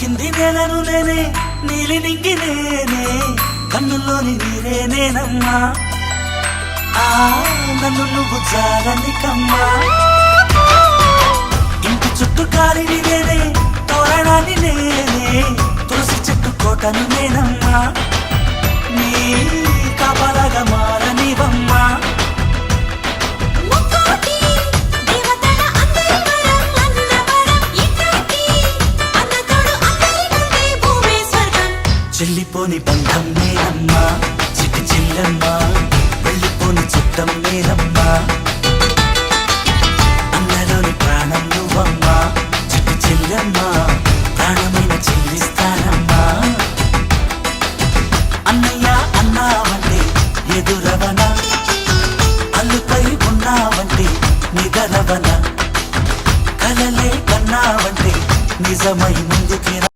కింది నేలను నేనే నీలి నింగి నేనే కన్నుల్లోని నీరే నేనమ్మా నన్ను నువ్వు జాలని కమ్మా ఇంటి చుట్టూ కాలిని నేనే తోరణాన్ని నేనే తులసి చెట్టు కోటను నేనమ్మా నీ కాపలాగా మారనివమ్మా చెల్లిపోని బంధం నేనమ్మా చిట్టి చిల్లమ్మా వెళ్ళిపోని చుట్టం నేనమ్మా అన్నలోని ప్రాణం నువ్వమ్మా చిట్టి చిల్లమ్మా